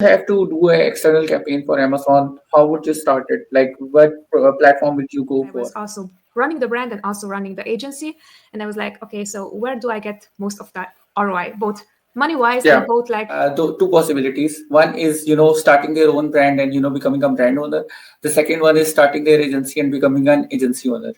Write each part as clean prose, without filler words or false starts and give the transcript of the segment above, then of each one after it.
have to do an external campaign for Amazon, how would you start it? Like, what platform would you go I for? was also running the brand and also running the agency. And I was like, okay, so where do I get most of that ROI, both money wise Yeah, and both like two possibilities. One is, starting their own brand and, becoming a brand owner. The second one is starting their agency and becoming an agency owner.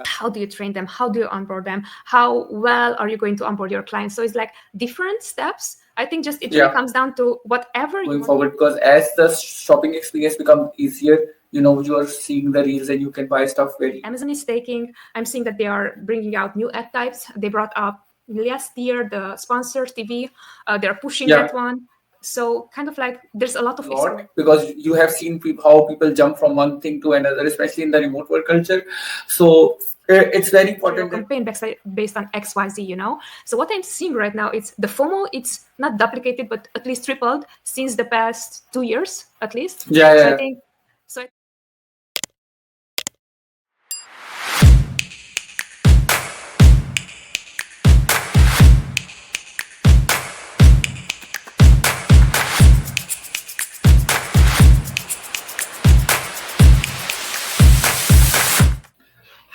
how do you train them? How do you onboard them? How well are you going to onboard your clients? So it's like different steps. I think just it really Yeah, comes down to whatever you going want. forward, because as the shopping experience becomes easier, you are seeing the reels and you can buy stuff very. Amazon is taking. I'm seeing that they are bringing out new ad types. They brought up last year the sponsored TV. They're pushing Yeah, that one. So kind of like there's a lot a of lot, because you have seen how people jump from one thing to another, especially in the remote work culture. So it's very your important that. campaign based on XYZ, you know? So what I'm seeing right now, it's the FOMO, it's not duplicated, but at least tripled since the past 2 years, at least. Yeah, So I yeah. think, so I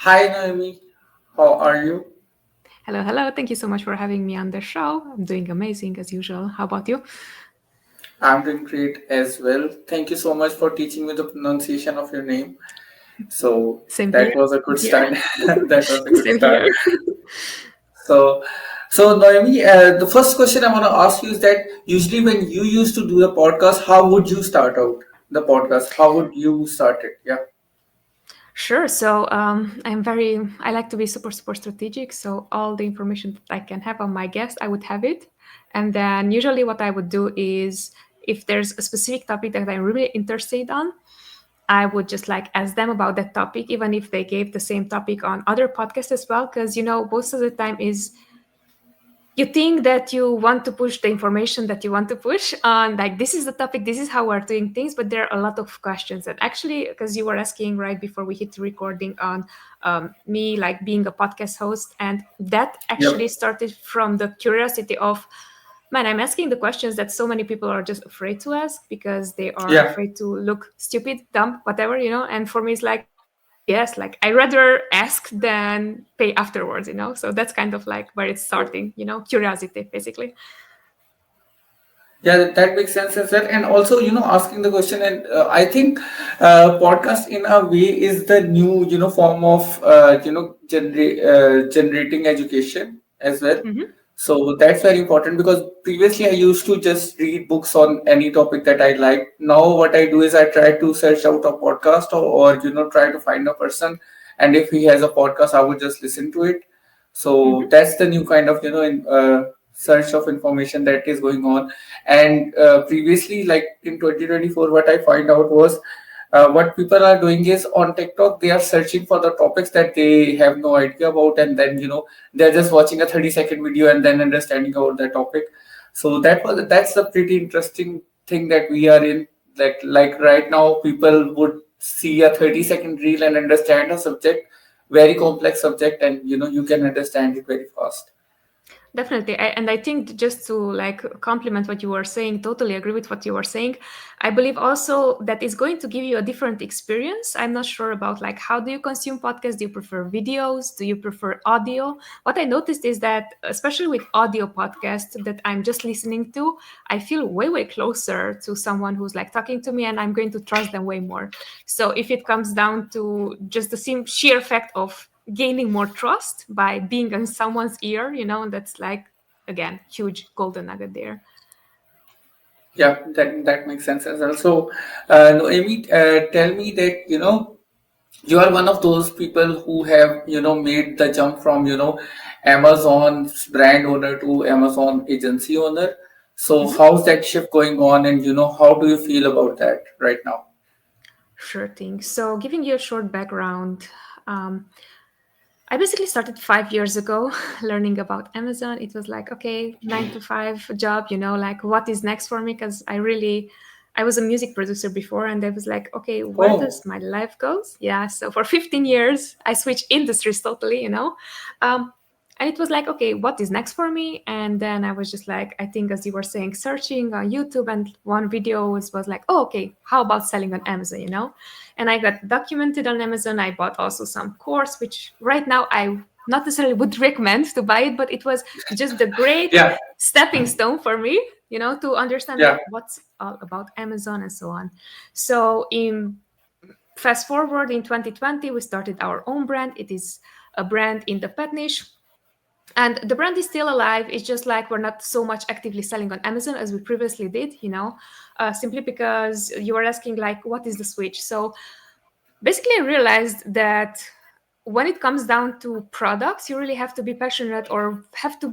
Hi, Noemi. How are you? Hello, hello. Thank you so much for having me on the show. I'm doing amazing as usual. How about you? I'm doing great as well. Thank you so much for teaching me the pronunciation of your name. So Same that here. was a good Here. start. That was a good Same start. here. So, so Noemi, the first question I want to ask you is that usually when you used to do the podcast, how would you start out the podcast? How would you start it? Yeah. Sure. So I like to be super, super strategic. So all the information that I can have on my guest, I would have it. And then usually what I would do is if there's a specific topic that I'm really interested on, I would just like ask them about that topic, even if they gave the same topic on other podcasts as well. Because, you know, most of the time is you think that you want to push the information that you want to push on like this is the topic, this is how we're doing things, but there are a lot of questions. And actually, because you were asking right before we hit recording on me like being a podcast host, and that Yep. actually started from the curiosity of, man, I'm asking the questions that so many people are just afraid to ask because they are Yeah. afraid to look stupid, dumb, whatever, you know. And for me it's like, yes, like I rather ask than pay afterwards, you know. So that's kind of like where it's starting, you know, curiosity basically. Yeah, that makes sense as well. And also, asking the question, and I think podcast in a way is the new, form of, generating education as well. Hmm. So that's very important, because previously I used to just read books on any topic that I like. Now what I do is I try to search out a podcast, or try to find a person, and if he has a podcast, I would just listen to it. So Hmm. that's the new kind of search of information that is going on. And previously, like in 2024, what I find out was, what people are doing is on TikTok, they are searching for the topics that they have no idea about, and then they're just watching a 30-second video and then understanding about the topic. So that's a pretty interesting thing that we are in. Like right now, people would see a 30-second reel and understand a subject, very complex subject, and you can understand it very fast. Definitely. And I think just to like complement what you were saying, totally agree with what you were saying. I believe also that is going to give you a different experience. I'm not sure about like how do you consume podcasts? Do you prefer videos? Do you prefer audio? What I noticed is that especially with audio podcasts that I'm just listening to, I feel way, way closer to someone who's like talking to me, and I'm going to trust them way more. So if it comes down to just the sheer fact of gaining more trust by being in someone's ear, you know, that's like again huge golden nugget there. Yeah, that makes sense as well. So, Noemi, tell me that you are one of those people who have made the jump from Amazon's brand owner to Amazon agency owner. So, Mhm. how's that shift going on, and how do you feel about that right now? Sure thing. So giving you a short background, um, I basically started 5 years ago learning about Amazon. It was like, okay, 9 to 5 job, you know, like what is next for me? Because I was a music producer before, and I was like, okay, where Oh, does my life goes? Yeah. So for 15 years, I switched industries totally, you know. Um, And it was like, okay, what is next for me? And then I was just like, I think as you were saying, searching on YouTube, and one video was like, oh, okay, how about selling on Amazon, you know? And I got documented on Amazon. I bought also some course, which right now I not necessarily would recommend to buy it, but it was just the great Yeah, stepping stone for me, you know, to understand yeah. like what's all about Amazon and so on. So in fast forward in 2020, we started our own brand. It is a brand in the pet niche, and the brand is still alive. It's just like we're not so much actively selling on Amazon as we previously did, you know, simply because you were asking like what is the switch. So basically I realized that when it comes down to products, you really have to be passionate, or have to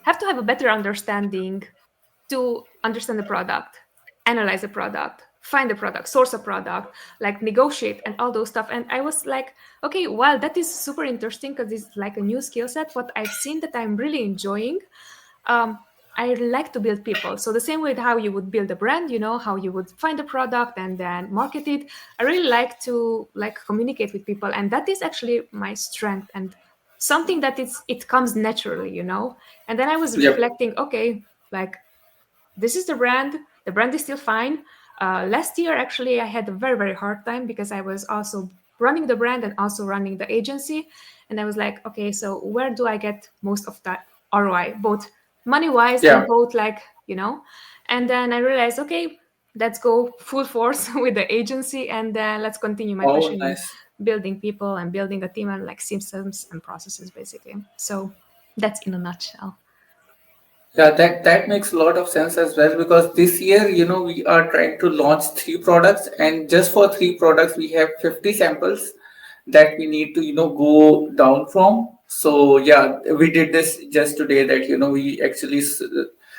have a better understanding to understand the product, analyze the product, find the product, source a product, like negotiate and all those stuff. And I was like, okay, well, that is super interesting because it's like a new skill set. What I've seen that I'm really enjoying, um, I like to build people. So the same way how you would build a brand, you know, how you would find a product and then market it. I really like to like communicate with people, and that is actually my strength and something that it comes naturally, you know. And then I was Yep. reflecting, okay, like this is the brand. The brand is still fine. Last year, actually, I had a very, very hard time because I was also running the brand and also running the agency. And I was like, okay, so where do I get most of that ROI, both money wise and Yeah. both like, you know? And then I realized, okay, let's go full force with the agency, and then let's continue my Oh, passion in nice. building people and building a team and like systems and processes, basically. So that's in a nutshell. Yeah, that makes a lot of sense as well, because this year, we are trying to launch three products, and just for three products, we have 50 samples that we need to, go down from. So yeah, we did this just today, that, we actually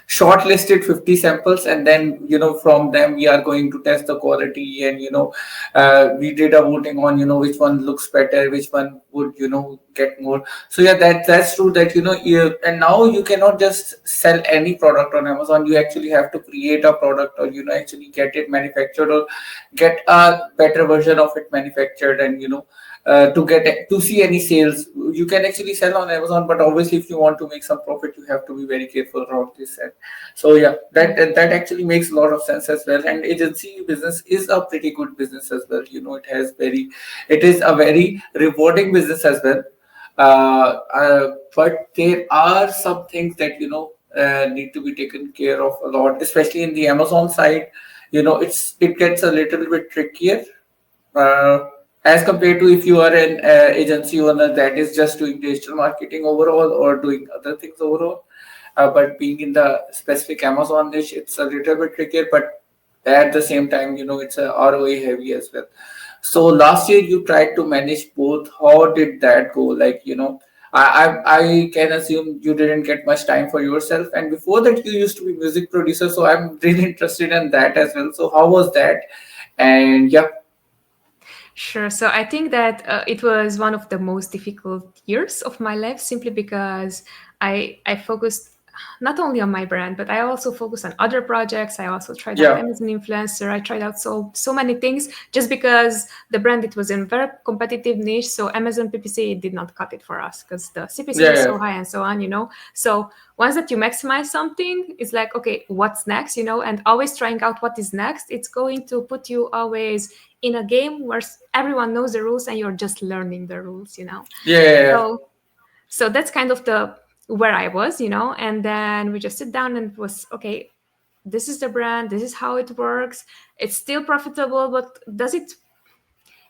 shortlisted 50 samples, and then, from them we are going to test the quality, and, we did a voting on, which one looks better, which one would, get more. So yeah, that's true, that and now you cannot just sell any product on Amazon. You actually have to create a product, or actually get it manufactured, or get a better version of it manufactured, and to see any sales. You can actually sell on Amazon, but obviously if you want to make some profit, you have to be very careful around this. And so yeah, Yeah. that actually makes a lot of sense as well. And agency business is a pretty good business as well. It is a very rewarding business as well. But there are some things that need to be taken care of a lot, especially in the Amazon side. It gets a little bit trickier, uh, as compared to if you are an agency owner that is just doing digital marketing overall, or doing other things overall. But being in the specific Amazon niche, it's a little bit trickier, but at the same time, it's a ROI heavy as well. So last year you tried to manage both. How did that go? Like, I can assume you didn't get much time for yourself. And before that, you used to be music producer. So I'm really interested in that as well. So how was that? And yeah, Sure. So I think that it was one of the most difficult years of my life, simply because I focused not only on my brand, but I also focused on other projects. I also tried out yeah, Amazon influencer. I tried out so many things, just because the brand, it was in very competitive niche. So Amazon PPC did not cut it for us because the CPC yeah, was yeah, so high and so on. You know. So once that you maximize something, it's like, okay, what's next? You know, and always trying out what is next. It's going to put you always in a game where everyone knows the rules and you're just learning the rules, you know. yeah, yeah, yeah. So so that's kind of the where I was, you know. And then we just sit down and was, okay, this is the brand, this is how it works. It's still profitable, but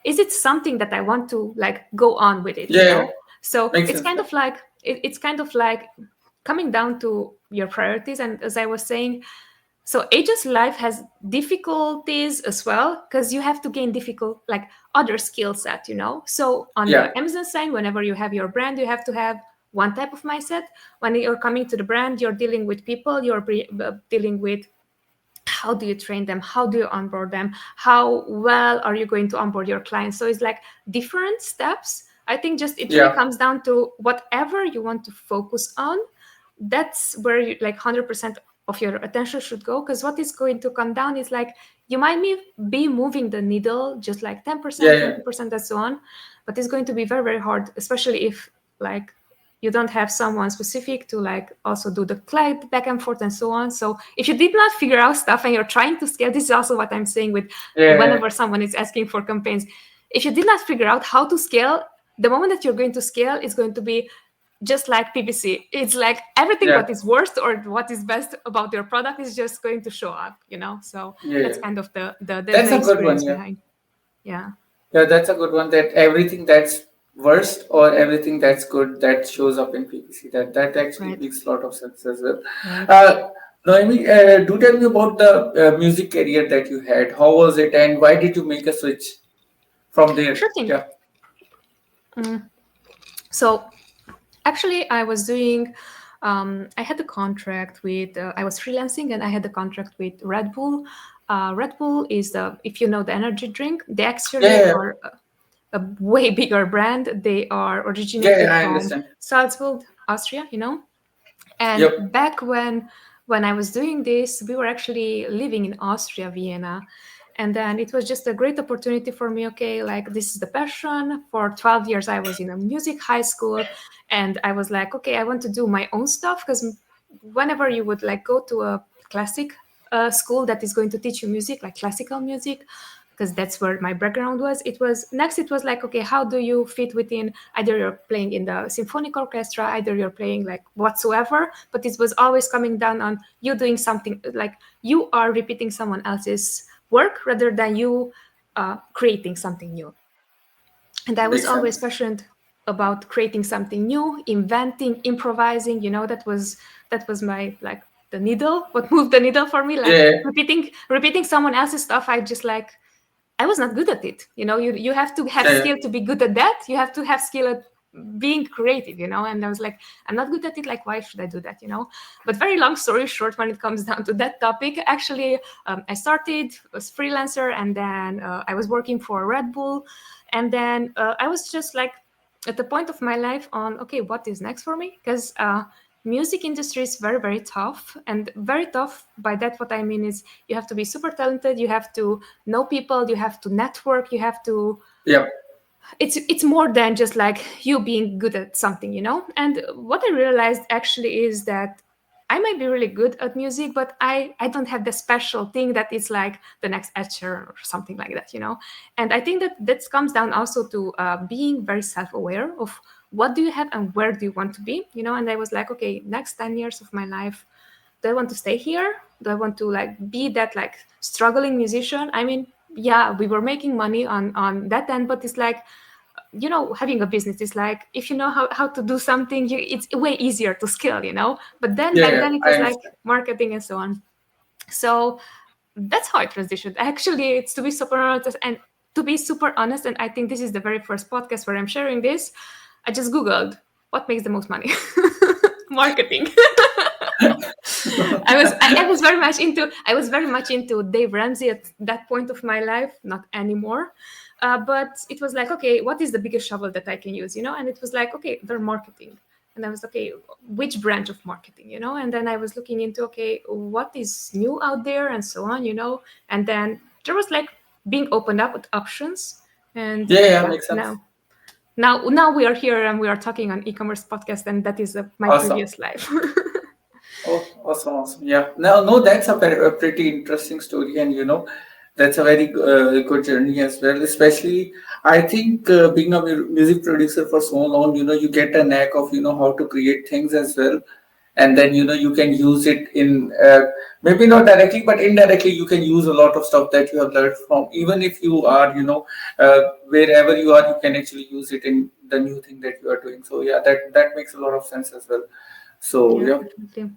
is it something that I want to like go on with it, you Yeah, yeah. know? So Makes it's sense. kind Yeah, of like it's kind of like coming down to your priorities. And as I was saying, so agency life has difficulties as well, because you have to gain difficult like other skill set, you know. So on yeah, the Amazon side, whenever you have your brand, you have to have one type of mindset. When you're coming to the brand, you're dealing with people, dealing with how do you train them, how do you onboard them, how well are you going to onboard your clients. So it's like different steps. I think just it really yeah, comes down to whatever you want to focus on. That's where you like 100% of your attention should go, because what is going to come down is like you might be moving the needle just like yeah, 10%, yeah, 20%, and so on, but it's going to be very, very hard, especially if like you don't have someone specific to like also do the client back and forth and so on. So if you did not figure out stuff and you're trying to scale, this is also what I'm saying with Yeah, whenever someone is asking for campaigns. If you did not figure out how to scale, the moment that you're going to scale is going to be just like PPC. It's like everything yeah, what is worst or what is best about your product is just going to show up, you know. So yeah. that's kind of That's the a good one. experience Yeah, behind. Yeah, yeah, that's a good one. That everything that's worst or everything that's good that shows up in PPC. That actually right, makes a lot of sense as well. right. Uh, Noemi, do tell me about the music career that you had. How was it, and why did you make a switch from there? Sure thing. Yeah, Mm. So actually, I was doing. I had a contract with. I was freelancing, and I had a contract with Red Bull. Red Bull is the, if you know, the energy drink. They yeah, actually yeah, are a way bigger brand. They are yeah, yeah, originated I from understand. Salzburg, Austria. You know, and Yep, back when I was doing this, we were actually living in Austria, Vienna. And then it was just a great opportunity for me. Okay, like this is the passion. For 12 years, I was in a music high school. And I was like, okay, I want to do my own stuff. Because whenever you would like go to a classic school that is going to teach you music, like classical music, because that's where my background was. It was like, okay, how do you fit within, either you're playing in the symphonic orchestra, either you're playing like whatsoever, but it was always coming down on you doing something, like you are repeating someone else's work rather than you creating something new. And I was makes always sense. passionate about creating something new, inventing, improvising. You know, that was my, like, the needle, what moved the needle for me, like Yeah, repeating someone else's stuff. I just like, I was not good at it. You know, you have to have yeah, yeah. skill to be good at that. You have to have skill at being creative, you know. And I was like, I'm not good at it. Like, why should I do that, you know? But very long story short, when it comes down to that topic, actually, I started as freelancer, and then I was working for Red Bull, and then I was just like at the point of my life on, okay, what is next for me? Because music industry is very, very tough. And very tough, by that what I mean is you have to be super talented, you have to know people, you have to network, you have to, Yep. it's more than just like you being good at something, you know. And what I realized actually is that I might be really good at music, but I don't have the special thing that is like the next Ed Sheeran or something like that, you know. And I think that that comes down also to being very self-aware of what do you have and where do you want to be, you know. And I was like, okay, next 10 years of my life, do I want to stay here? Do I want to like be that like struggling musician? I mean, yeah, we were making money on that end, but it's like, you know, having a business is like, if you know how to do something, it's way easier to scale, you know. But then Yeah, back yeah, then it I was like understand. marketing and so on. So that's how I transitioned. Actually, it's to be super honest, and I think this is the very first podcast where I'm sharing this. I just Googled what makes the most money. Marketing. I was very much into Dave Ramsey at that point of my life, not anymore. But it was like, okay, what is the biggest shovel that I can use, you know? And it was like, okay, they're marketing. And I was, okay, which branch of marketing, you know? And then I was looking into, okay, what is new out there and so on, you know? And then there was like being opened up with options. And Yeah, yeah, yeah, makes sense. now we are here and we are talking on e-commerce podcast, and that is my Awesome. previous life. Oh, awesome, awesome. Yeah. Now, no, that's a pretty interesting story, and that's a very good journey as well. Especially, I think being a music producer for so long, you get a knack of how to create things as well, and then you can use it in maybe not directly, but indirectly you can use a lot of stuff that you have learned from. Even if you are, wherever you are, you can actually use it in the new thing that you are doing. So yeah, that makes a lot of sense as well. So Yeah, yeah. definitely.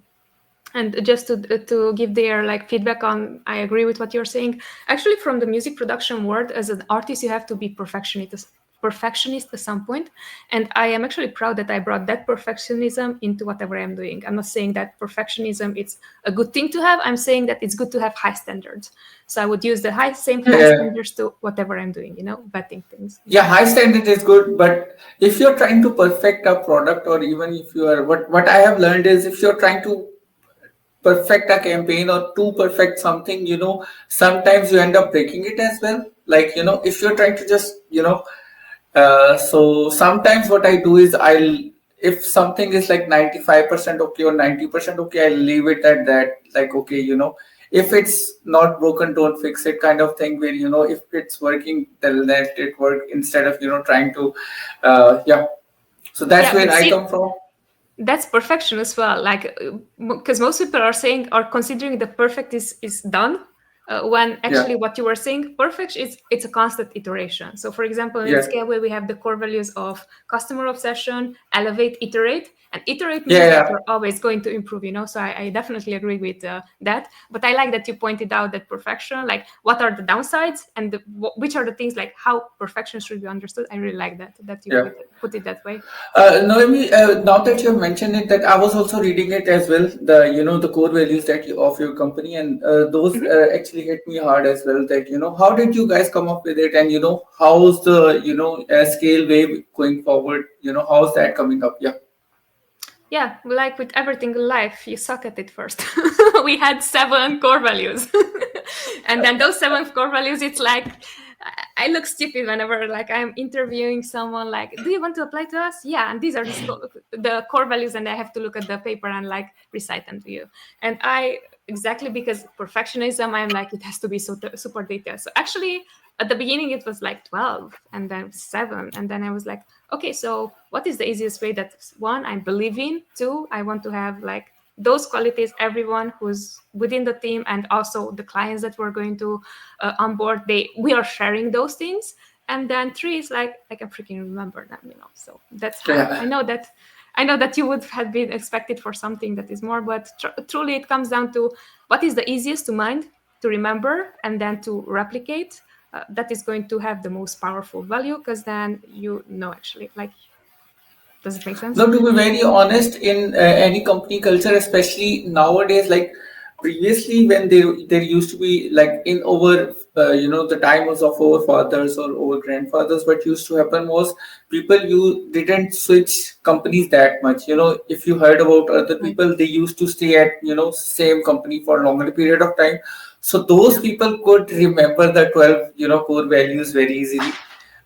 And just to give their like feedback on, I agree with what you're saying. Actually, from the music production world, as an artist, you have to be perfectionist at some point. And I am actually proud that I brought that perfectionism into whatever I'm doing. I'm not saying that perfectionism it's a good thing to have. I'm saying that it's good to have high standards. So I would use the same high Yeah, standards to whatever I'm doing, you know, betting things. yeah, high standard is good, but if you're trying to perfect a product, or even if you are, what I have learned is, if you're trying to perfect a campaign or to perfect something, sometimes you end up breaking it as well. Like, if you're trying to just, so sometimes what I do is, if something is like 95% okay or 90% okay, I'll leave it at that. Like, okay, if it's not broken, don't fix it kind of thing, where, if it's working, then let it work instead of, trying to, yeah. So that's Yeah, where but I see, come from. that's perfection as well, like, because most people are saying or considering the perfect is done, when Yeah. actually what you were saying perfect is it's a constant iteration. So for example, in Yeah. Scaleway we have the core values of customer obsession, elevate, iterate, and iterate Yeah. means that Yeah. you're always going to improve, so I definitely agree with that. But I like that you pointed out that perfection, like what are the downsides and which are the things, like how perfection should be understood. I really like that you Yeah. put it that way. Noemi, now that you have mentioned it, that I was also reading it as well. The core values of your company, and those Mhm. actually hit me hard as well. That, how did you guys come up with it, and how's the scale wave going forward? How's that coming up? Yeah. Yeah, like with everything in life, you suck at it first. We had 7 core values. And then those 7 core values, it's like I look stupid whenever like I'm interviewing someone like, do you want to apply to us? Yeah, and these are the core values, and I have to look at the paper and like recite them to you. And I exactly because perfectionism, I'm like it has to be so super detailed. So actually at the beginning it was like 12 and then 7, and then I was like, okay, so what is the easiest way that one I believe in, two I want to have like those qualities everyone who's within the team and also the clients that we're going to onboard, we are sharing those things. And then three is like I can freaking remember them, so that's how Yeah. I know that you would have been expected for something that is more, but truly it comes down to what is the easiest to mind, to remember, and then to replicate. That is going to have the most powerful value, because then actually, like, does it make sense? No, to be very honest, in any company culture, especially nowadays, like previously when there used to be like in over the time was of our fathers or our grandfathers, what used to happen was people you didn't switch companies that much. If you heard about other Right. people, they used to stay at same company for a longer period of time. So those Yeah. people could remember the 12 core values very easily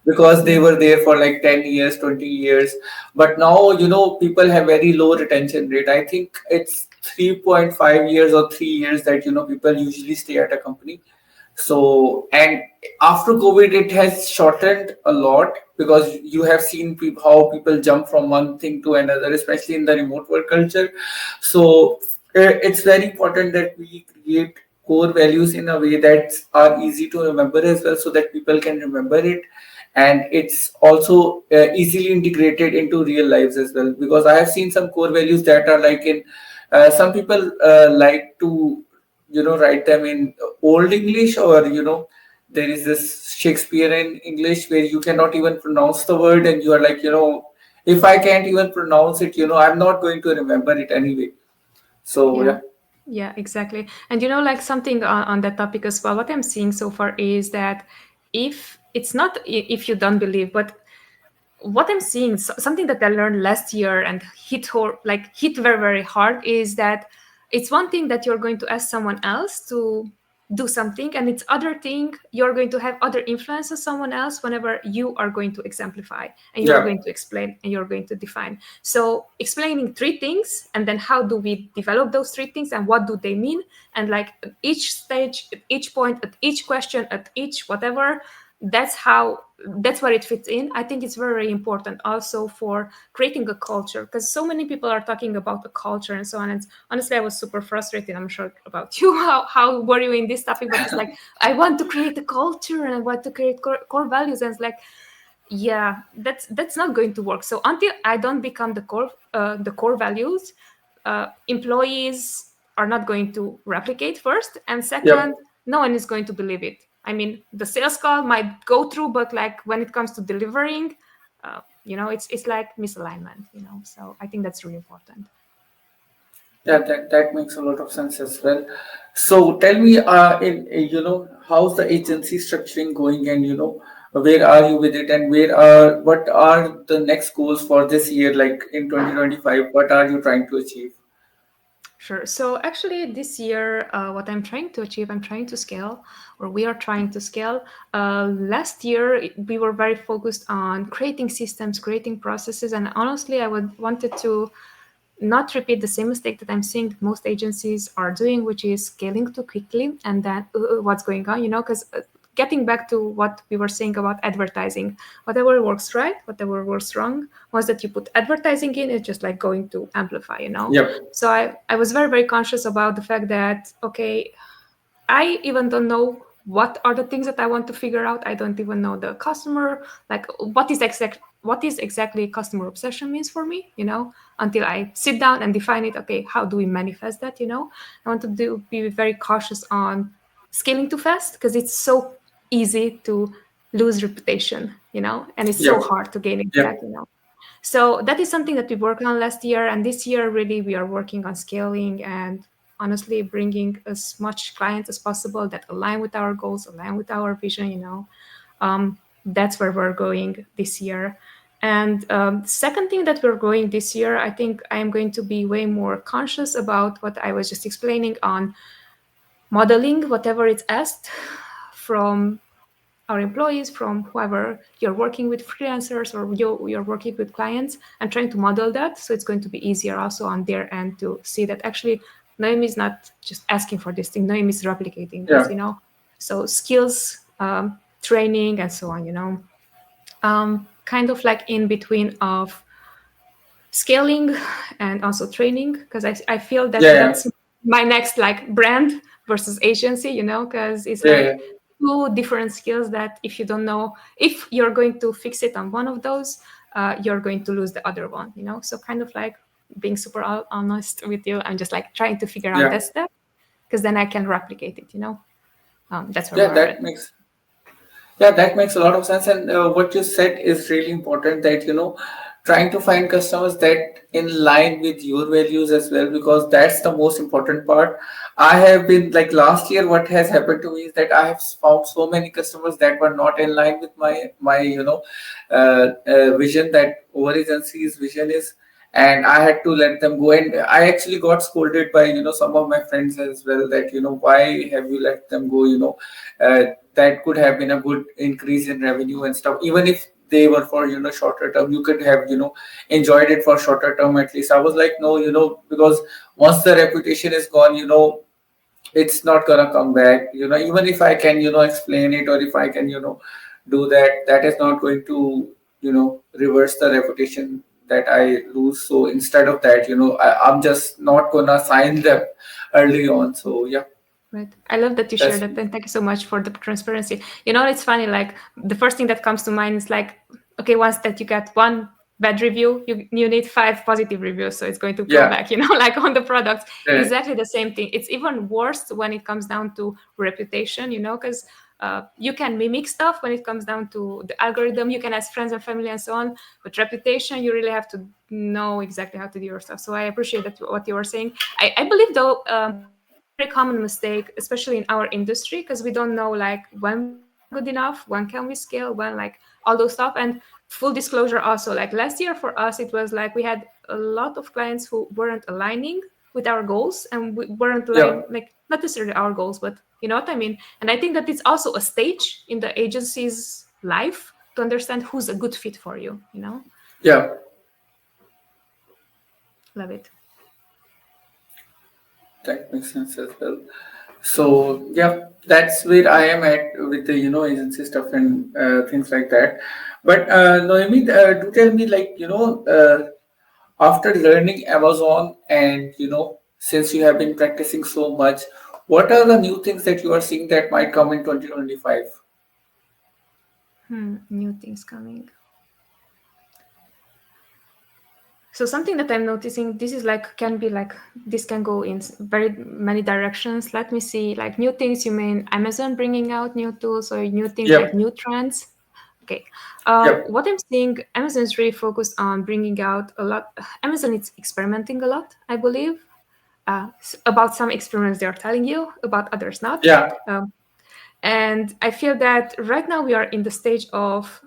because they Yeah. were there for like 10 years, 20 years. But now, people have very low retention rate. I think it's 3.5 years or 3 years that, people usually stay at a company. So, and after COVID, it has shortened a lot because you have seen how people jump from one thing to another, especially in the remote work culture. So, it's very important that we create core values in a way that are easy to remember as well, so that people can remember it, and it's also easily integrated into real lives as well. Because I have seen some core values that are like in some people like to write them in old English, or there is this Shakespearean English where you cannot even pronounce the word, and you are like, if I can't even pronounce it, I'm not going to remember it anyway. So Yeah. yeah. Yeah, exactly. And like something on that topic as well, what I'm seeing so far is that if it's not if you don't believe, but what I'm seeing, something that I learned last year and hit very, very hard, is that it's one thing that you're going to ask someone else to do something, and it's other thing you're going to have other influence on someone else whenever you are going to exemplify and you're Yeah. going to explain and you're going to define. So explaining 3 things, and then how do we develop those 3 things and what do they mean, and like at each stage, at each point, at each question, at each whatever, that's where it fits in. I think it's very, very important also for creating a culture, because so many people are talking about the culture and so on. And honestly, I was super frustrated. I'm sure about you. How were you in this topic? But it's like, I want to create a culture and I want to create core values, and it's like, yeah, that's not going to work. So until I don't become the core values, employees are not going to replicate first, and second, Yep. no one is going to believe it. I mean, the sales call might go through, but like when it comes to delivering, it's like misalignment. So I think that's really important. Yeah, that makes a lot of sense as well. So tell me, how's the agency structuring going, and where are you with it, and what are the next goals for this year, like in 2025? What are you trying to achieve? Sure. So actually, this year, what I'm trying to achieve, I'm trying to scale, or we are trying to scale. Last year, we were very focused on creating systems, creating processes, and honestly, I would wanted to not repeat the same mistake that I'm seeing that most agencies are doing, which is scaling too quickly and then what's going on, because getting back to what we were saying about advertising, whatever works right, whatever works wrong, once that you put advertising in, it's just like going to amplify. Yep. So I was very, very conscious about the fact that, okay, I even don't know what are the things that I want to figure out. I don't even know the customer, like what is exactly customer obsession means for me, until I sit down and define it. Okay, how do we manifest that? I want to be very cautious on scaling too fast because it's so easy to lose reputation, and it's so Yep. hard to gain it Yep. back. So that is something that we worked on last year, and this year really we are working on scaling and honestly bringing as much clients as possible that align with our goals, align with our vision. That's where we're going this year. And second thing that we're going this year, I think I am going to be way more conscious about what I was just explaining on modeling whatever it's asked from our employees, from whoever you're working with, freelancers, or you're working with clients, and trying to model that. So it's going to be easier also on their end to see that actually Noemi is not just asking for this thing, Noemi is replicating this. Yeah. So skills, training, and so on. Kind of like in between of scaling and also training, because I feel that Yeah. that's my next like brand versus agency, because it's Yeah. like Yeah. two different skills that if you don't know if you're going to fix it on one of those, you're going to lose the other one. So kind of like being super honest with you, I'm just like trying to figure out Yeah. that step because then I can replicate it. That's where Yeah. we're at. That makes a lot of sense. And what you said is really important, that, trying to find customers that in line with your values as well, because that's the most important part. I have been like last year, what has happened to me is that I have found so many customers that were not in line with my vision, that over agency's vision is, and I had to let them go. And I actually got scolded by, some of my friends as well, that, why have you let them go? That could have been a good increase in revenue and stuff, even if they were for, shorter term. You could have, enjoyed it for shorter term at least. I was like, no, because once the reputation is gone, it's not gonna come back. Even if I can, explain it, or if I can, do that, that is not going to, reverse the reputation that I lose. So instead of that, I'm just not gonna sign them early on. So yeah, Right. I love that you shared that's that. And thank you so much for the transparency. It's funny, like the first thing that comes to mind is like, okay, once that you get one bad review, you need five positive reviews. So it's going to flow yeah, back, like on the products. yeah, Exactly the same thing. It's even worse when it comes down to reputation, because you can mimic stuff when it comes down to the algorithm. You can ask friends and family and so on. But reputation, you really have to know exactly how to do your stuff. So I appreciate that what you were saying. I believe though, it's a very common mistake, especially in our industry, because we don't know like when we are good enough, when can we scale, when like all those stuff. And full disclosure also, like last year for us, it was like we had a lot of clients who weren't aligning with our goals, and we weren't yeah, aligning, like not necessarily our goals, but you know what I mean. And I think that it's also a stage in the agency's life to understand who's a good fit for you. yeah. Love it. That makes sense as well. So yeah, that's where I am at with the, agency stuff and things like that. But Noemi, do tell me, like, after learning Amazon, and since you have been practicing so much, what are the new things that you are seeing that might come in 2025? New things coming. So something that I'm noticing, this is like can be like this can go in very many directions. Let me see, like new things. You mean Amazon bringing out new tools or new things like Yep, new trends? Okay. yep, What I'm seeing, Amazon is really focused on bringing out a lot. Amazon is experimenting a lot, I believe. About some experiments they are telling you, about others not. yeah, Um, and I feel that right now we are in the stage of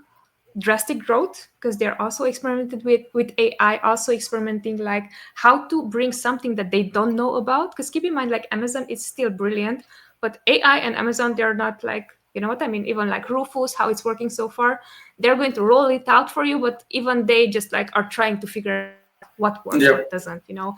drastic growth because they're also experimented with AI, also experimenting like how to bring something that they don't know about. Because keep in mind, like Amazon is still brilliant, but AI and Amazon, they're not like, you know what I mean, even like Rufus, how it's working so far, they're going to roll it out for you, but even they just like are trying to figure out what works, what Yep. doesn't, you know.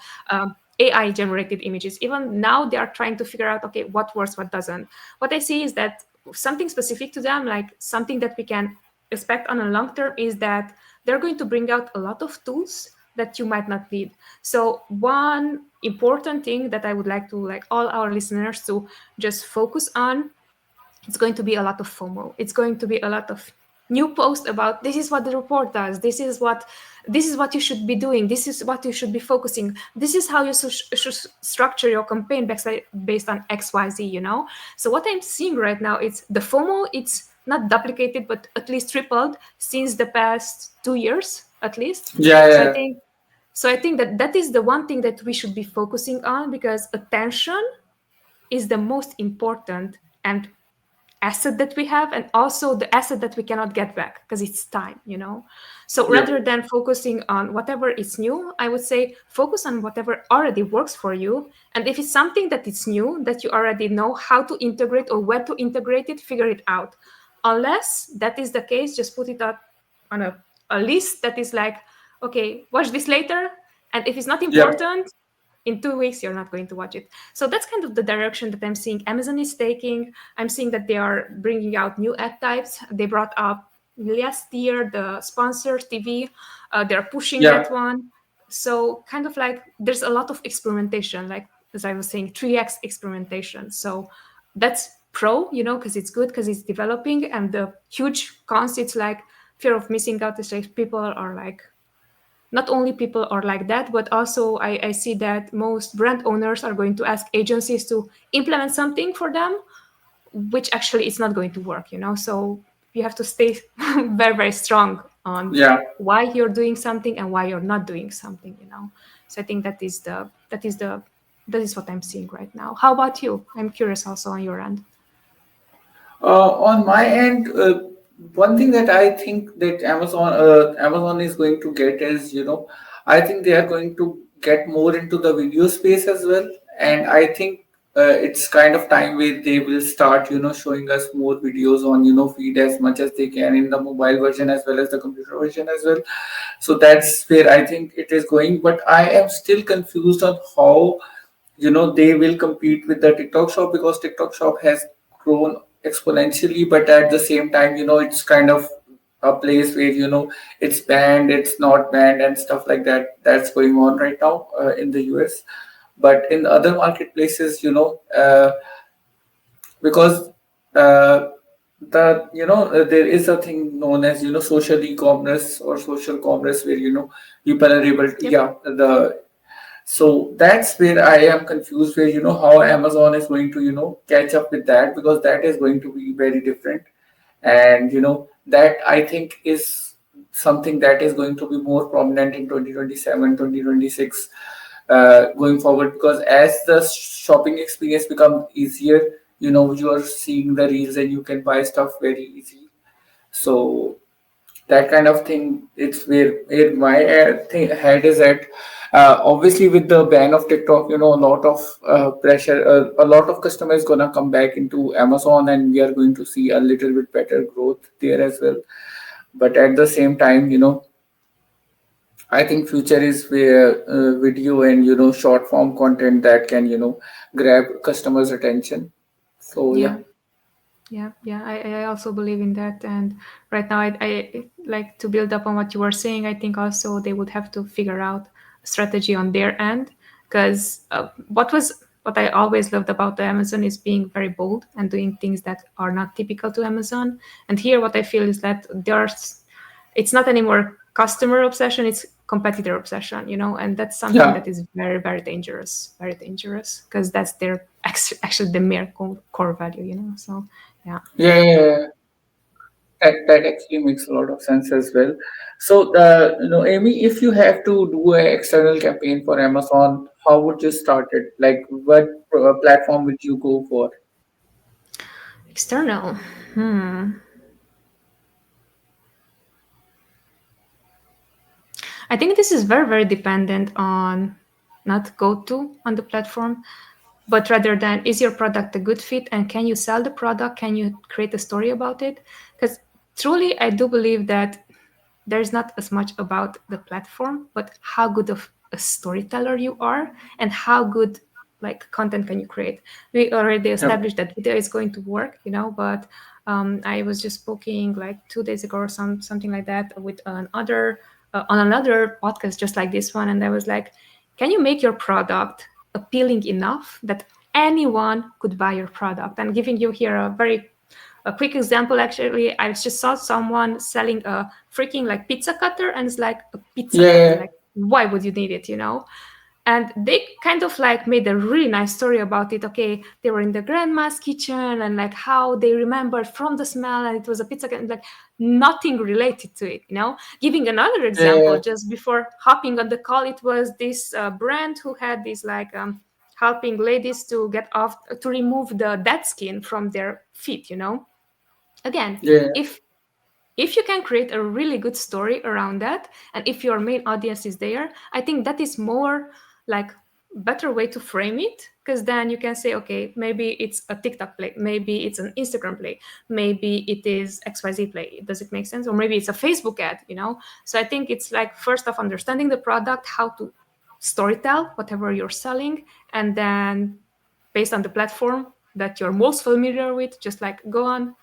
AI generated images, even now they are trying to figure out, okay, what works, what doesn't. What I see is that something specific to them, like something that we can expect on a long term, is that they're going to bring out a lot of tools that you might not need. So one important thing that I would like to, like, all our listeners to just focus on, it's going to be a lot of FOMO. It's going to be a lot of new posts about this is what the report does. This is what you should be doing. This is what you should be focusing. This is how you should structure your campaign based on XYZ, you know? So what I'm seeing right now is the FOMO, it's not duplicated, but at least tripled since the past 2 years, at least. Yeah, So I yeah, think so I think that that is the one thing that we should be focusing on, because attention is the most important and asset that we have, and also the asset that we cannot get back, because it's time, you know. So yep, rather than focusing on whatever is new, I would say focus on whatever already works for you. And if it's something that is new that you already know how to integrate or where to integrate it, figure it out. Unless that is the case, just put it out on a list that is like, okay, watch this later. And if it's not yep, important, in 2 weeks you're not going to watch it. So that's kind of the direction that I'm seeing Amazon is taking. I'm seeing that they are bringing out new ad types. They brought up last year the sponsored TV. They're pushing yeah. that one. So kind of like there's a lot of experimentation, like as I was saying, 3x experimentation. So that's pro, you know, because it's good, because it's developing. And the huge cons, it's like fear of missing out. Is like people are like, not only people are like that, but also I see that most brand owners are going to ask agencies to implement something for them, which actually it's not going to work, you know. So you have to stay very, very strong on Yeah. why you're doing something and why you're not doing something, you know. So I think that is what I'm seeing right now. How about you? I'm curious also on your end. On my end, one thing that I think that Amazon is going to get is, I think they are going to get more into the video space as well, and I think it's kind of time where they will start, showing us more videos on, feed as much as they can in the mobile version as well as the computer version as well. So that's where I think it is going, but I am still confused on how they will compete with the TikTok shop, because TikTok shop has grown exponentially, but at the same time, it's kind of a place where it's banned, it's not banned, and stuff like that. That's going on right now in the US. But in other marketplaces, because uh, there is a thing known as social e-commerce or social commerce, where people are able to, Yep. yeah, the so that's where I am confused, where how Amazon is going to catch up with that, because that is going to be very different. And that I think is something that is going to be more prominent in 2027, 2026, going forward, because as the shopping experience becomes easier, you are seeing the reels and you can buy stuff very easy. So that kind of thing, it's where my head is at. Obviously, with the ban of TikTok, a lot of pressure, a lot of customers gonna come back into Amazon, and we are going to see a little bit better growth there as well. But at the same time, I think future is where video and short form content that can grab customers attention. So yeah. Yeah. Yeah, I also believe in that. And right now, I like to build up on what you were saying. I think also they would have to figure out a strategy on their end, because what I always loved about the Amazon is being very bold and doing things that are not typical to Amazon. And here, what I feel is that it's not anymore customer obsession; it's competitor obsession, you know. And that's something Yeah. that is very, very dangerous, because that's their actually the mere core value, you know. So yeah. Yeah, yeah, yeah. That actually makes a lot of sense as well. So, Amy, if you have to do an external campaign for Amazon, how would you start it? Like, what platform would you go for? External. Hmm. I think this is very, very dependent on not go to on the platform, but rather than is your product a good fit and can you sell the product? Can you create a story about it? Because truly, I do believe that there's not as much about the platform, but how good of a storyteller you are and how good like content can you create. We already Yeah, established that video is going to work, but I was just speaking like 2 days ago or something like that with another on another podcast just like this one, and I was like, can you make your product appealing enough that anyone could buy your product? And giving you here a quick example, actually, I just saw someone selling a freaking like pizza cutter, and it's like a pizza yeah, cutter. yeah, Like, why would you need it? And they kind of like made a really nice story about it. Okay, they were in the grandma's kitchen and like how they remembered from the smell, and it was a pizza cutter, like nothing related to it. Giving another example, yeah, just before hopping on the call, it was this brand who had this like helping ladies to get off to remove the dead skin from their feet. Again, yeah, if you can create a really good story around that, and if your main audience is there, I think that is more like better way to frame it, because then you can say, okay, maybe it's a TikTok play, maybe it's an Instagram play, maybe it is XYZ play. Does it make sense? Or maybe it's a Facebook ad. So I think it's like first of understanding the product, how to storytell whatever you're selling, and then based on the platform that you're most familiar with, just like go on,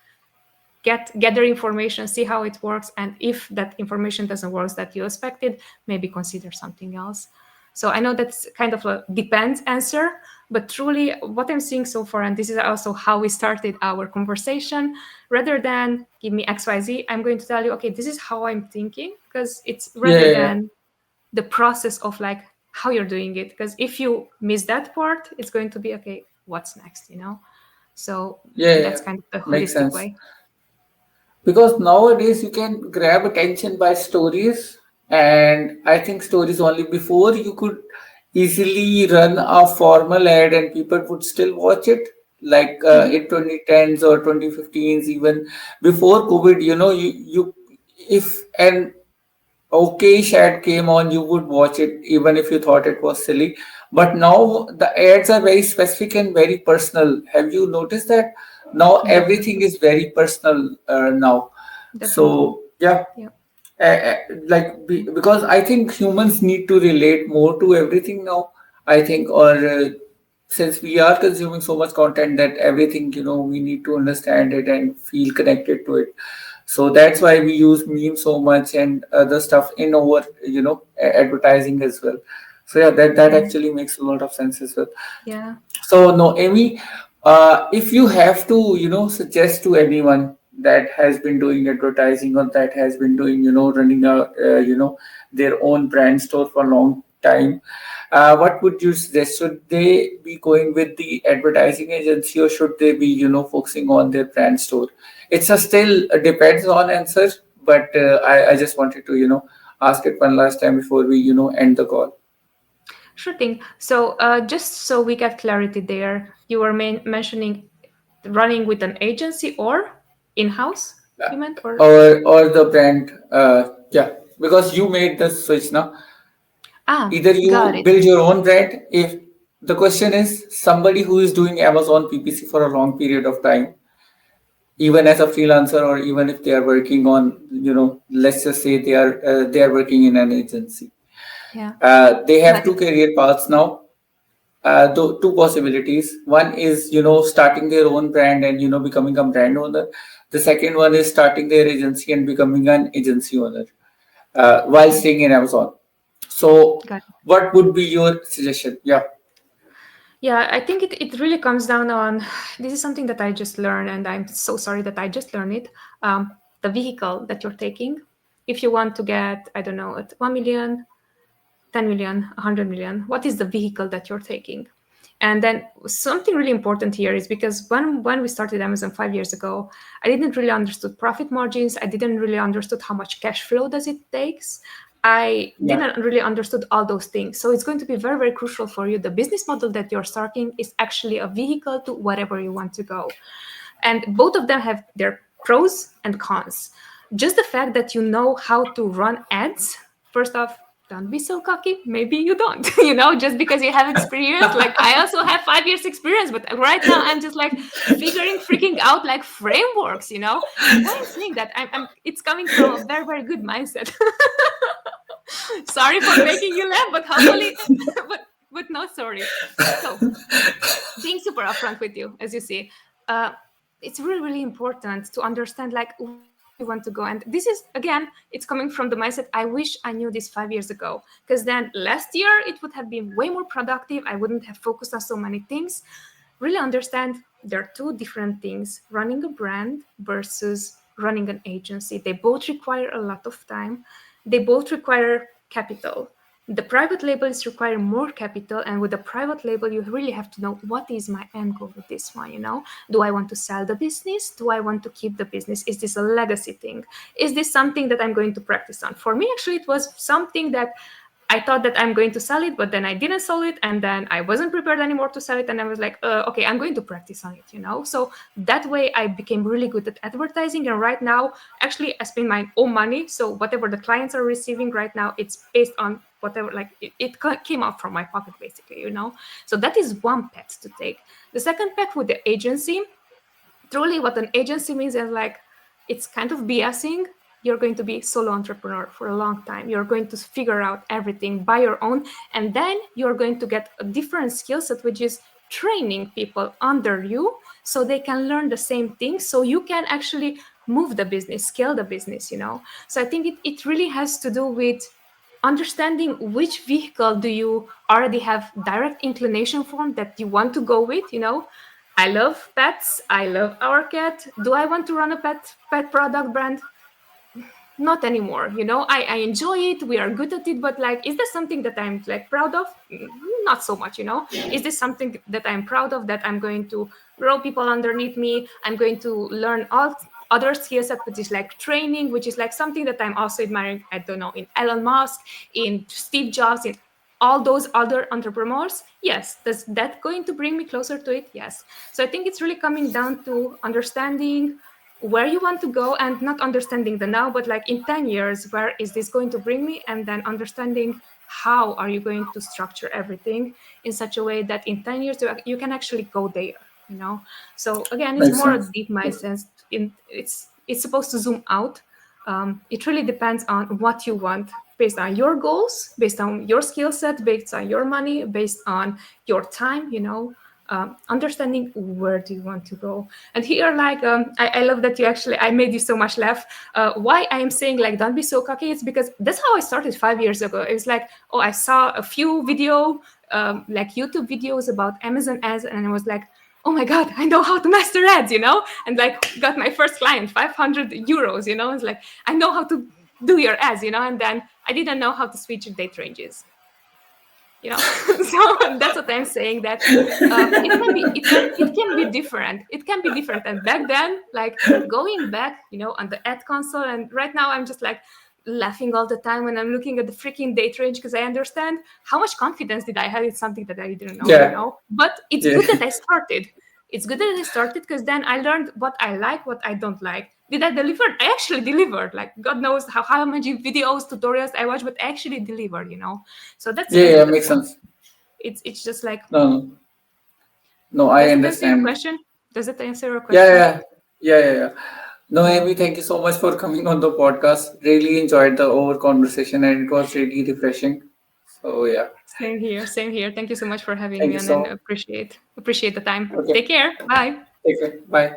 gather information, see how it works, and if that information doesn't work that you expected, maybe consider something else. So I know that's kind of a depends answer, but truly what I'm seeing so far, and this is also how we started our conversation, rather than give me XYZ, I'm going to tell you, okay, this is how I'm thinking, because it's yeah, rather yeah, than the process of like how you're doing it, because if you miss that part, it's going to be okay, what's next. So yeah, yeah. that's kind of the Makes holistic sense. way. Because nowadays you can grab attention by stories, and I think stories only before you could easily run a formal ad and people would still watch it. Like Hmm. in 2010s or 2015s, even before COVID, you if an okay ad came on, you would watch it even if you thought it was silly. But now the ads are very specific and very personal. Have you noticed that? Now everything Definitely. is very personal now. Definitely. So yeah, Yeah. because I think humans need to relate more to everything now. I think, or since we are consuming so much content, that everything, we need to understand it and feel connected to it. So that's why we use memes so much and other stuff in our advertising as well. So yeah, that Yeah. actually makes a lot of sense as well. Yeah. So no, Amy, if you have to, suggest to anyone that has been doing advertising or that has been doing, running their own brand store for a long time, what would you suggest? Should they be going with the advertising agency or should they be, focusing on their brand store? It's a still depends on answer, but I just wanted to, ask it one last time before we, end the call. Sure thing. So, just so we get clarity there, you were mentioning running with an agency or in-house, you meant, or Or the brand, yeah, because you made the switch now. ah, Either got you it. build your own brand. If the question is somebody who is doing Amazon PPC for a long period of time, even as a freelancer, or even if they are working on, let's just say they are working in an agency, Yeah, they have got two it. career paths now. Two possibilities. One is, starting their own brand and, becoming a brand owner. The second one is starting their agency and becoming an agency owner while Yeah, staying in Amazon. So, got it. what would be your suggestion? Yeah, Yeah, I think it really comes down on this is something that I just learned, and I'm so sorry that I just learned it. The vehicle that you're taking, if you want to get, I don't know, at 1 million, 10 million, 100 million, what is the vehicle that you're taking? And then something really important here is because when we started Amazon 5 years ago, I didn't really understood profit margins. I didn't really understood how much cash flow does it takes. I yeah, didn't really understood all those things. So it's going to be very, very crucial for you. The business model that you're starting is actually a vehicle to wherever you want to go. And both of them have their pros and cons. Just the fact that you know how to run ads, first off, don't be so cocky. Maybe you don't, just because you have experience. Like I also have 5 years experience, but right now I'm just like figuring, freaking out like frameworks. And why I'm saying that, it's coming from a very, very good mindset. Sorry for making you laugh, but hopefully, but no, sorry. So being super upfront with you, as you see, uh, it's really, really important to understand like where do you want to go. And this is, again, it's coming from the mindset, I wish I knew this 5 years ago, because then last year it would have been way more productive. I wouldn't have focused on so many things. Really understand there are two different things: running a brand versus running an agency. They both require a lot of time. They both require capital. The private labels require more capital, and with a private label you really have to know, what is my end goal with this one. Do I want to sell the business? Do I want to keep the business? Is this a legacy thing? Is this something that I'm going to practice on? For me, actually, it was something that I thought that I'm going to sell it, but then I didn't sell it, and then I wasn't prepared anymore to sell it, and I was like, okay, I'm going to practice on it. So that way I became really good at advertising, and right now, actually, I spend my own money. So whatever the clients are receiving right now, it's based on whatever, like it came out from my pocket, basically. So that is one path to take. The second path with the agency, truly what an agency means is like, it's kind of BSing. You're going to be solo entrepreneur for a long time. You're going to figure out everything by your own, and then you're going to get a different skill set, which is training people under you so they can learn the same thing, so you can actually move the business, scale the business. So I think it really has to do with understanding which vehicle do you already have direct inclination for that you want to go with. I love pets. I love our cat. Do I want to run a pet product brand? Not anymore. I enjoy it. We are good at it, but like, is this something that I'm like proud of? Not so much. Is this something that I'm proud of, that I'm going to grow people underneath me? I'm going to learn all other skill set, which is like training, which is like something that I'm also admiring, I don't know, in Elon Musk, in Steve Jobs, in all those other entrepreneurs. Yes. Does that going to bring me closer to it? Yes. So I think it's really coming down to understanding where you want to go, and not understanding the now, but like in 10 years, where is this going to bring me? And then understanding how are you going to structure everything in such a way that in 10 years you can actually go there. So again, it's Makes more a sense. deep mindset. It's supposed to zoom out. It really depends on what you want, based on your goals, based on your skill set, based on your money, based on your time. Understanding where do you want to go. And here, like, I love that I made you so much laugh. Why I am saying like, don't be so cocky, it's because that's how I started 5 years ago. It was like, oh, I saw a few like YouTube videos about Amazon ads, and I was like, oh my god, I know how to master ads. And like, got my first client, 500 euros. It's like, I know how to do your ads. And then I didn't know how to switch your date ranges. So that's what I'm saying, that it can be different. It can be different. And back then, like, going back on the ad console, and right now I'm just like laughing all the time when I'm looking at the freaking date range, because I understand how much confidence did I have in something that I didn't know. Yeah. But it's Yeah. good that I started. It's good that I started, because then I learned what I like, what I don't like. Did I deliver? I actually delivered. Like, God knows how many videos, tutorials I watched, but I actually delivered. So that's Yeah. really Yeah. the Makes point. sense. It's just like, No. No. No. I does it answer your understand. question? Does it answer your Yeah. question? Yeah. Yeah. Yeah. Yeah. No, Amy, thank you so much for coming on the podcast. Really enjoyed the over conversation, and it was really refreshing. So yeah. Same here. Same here. Thank you so much for having Thank me you on, and so. appreciate the time. Okay. Take care. Bye. Take care. Bye.